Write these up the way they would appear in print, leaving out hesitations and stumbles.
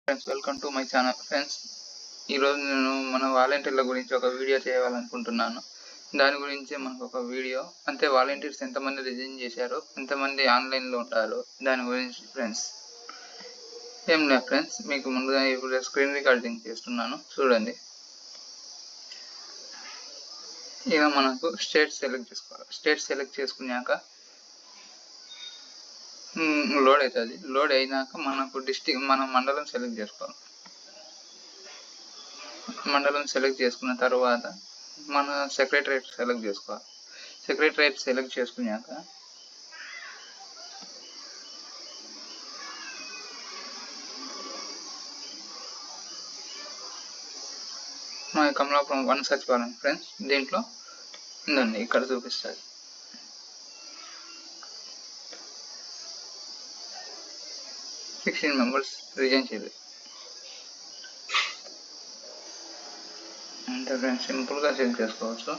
Friends, welcome to my channel. Friends, ఈరోజు నేను మన వాలంటీర్ల గురించి ఒక వీడియో చేయాలనుకుంటున్నాను. దాని గురించి మనకు ఒక వీడియో అంటే వాలంటీర్స్ ఎంతమంది రిజైన్ చేశారు, ఎంతమంది ఆన్లైన్లో ఉంటారు, దాని గురించి ఫ్రెండ్స్. ఏం లేదు ఫ్రెండ్స్, మీకు ముందుగా ఇప్పుడు స్క్రీన్ రికార్డింగ్ చేస్తున్నాను, చూడండి. ఇక మనకు స్టేట్ సెలెక్ట్ చేసుకోవాలి. స్టేట్ సెలెక్ట్ చేసుకున్నాక లోడ్ అవుతుంది. లోడ్ అయినాక మనకు మన మండలం సెలెక్ట్ చేసుకోవాలి. మండలం సెలెక్ట్ చేసుకున్న తర్వాత మన సెక్రటరేట్ సెలెక్ట్ చేసుకోవాలి. సెక్రటరేట్ సెలెక్ట్ చేసుకున్నాక మన కమలాపురం 1 సచివాలయం ఫ్రెండ్స్. దీంట్లో ఉందండి, ఇక్కడ చూపిస్తుంది. మెంబర్స్ రిజైన్ చేయాలి అంటే ఫ్రెండ్స్, సింపుల్గా చెక్ చేసుకోవచ్చు.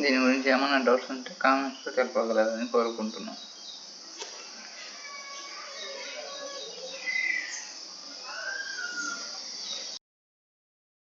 దీని గురించి ఏమైనా డౌట్స్ ఉంటే కామెంట్స్లో తెలపగలరని కోరుకుంటున్నాను.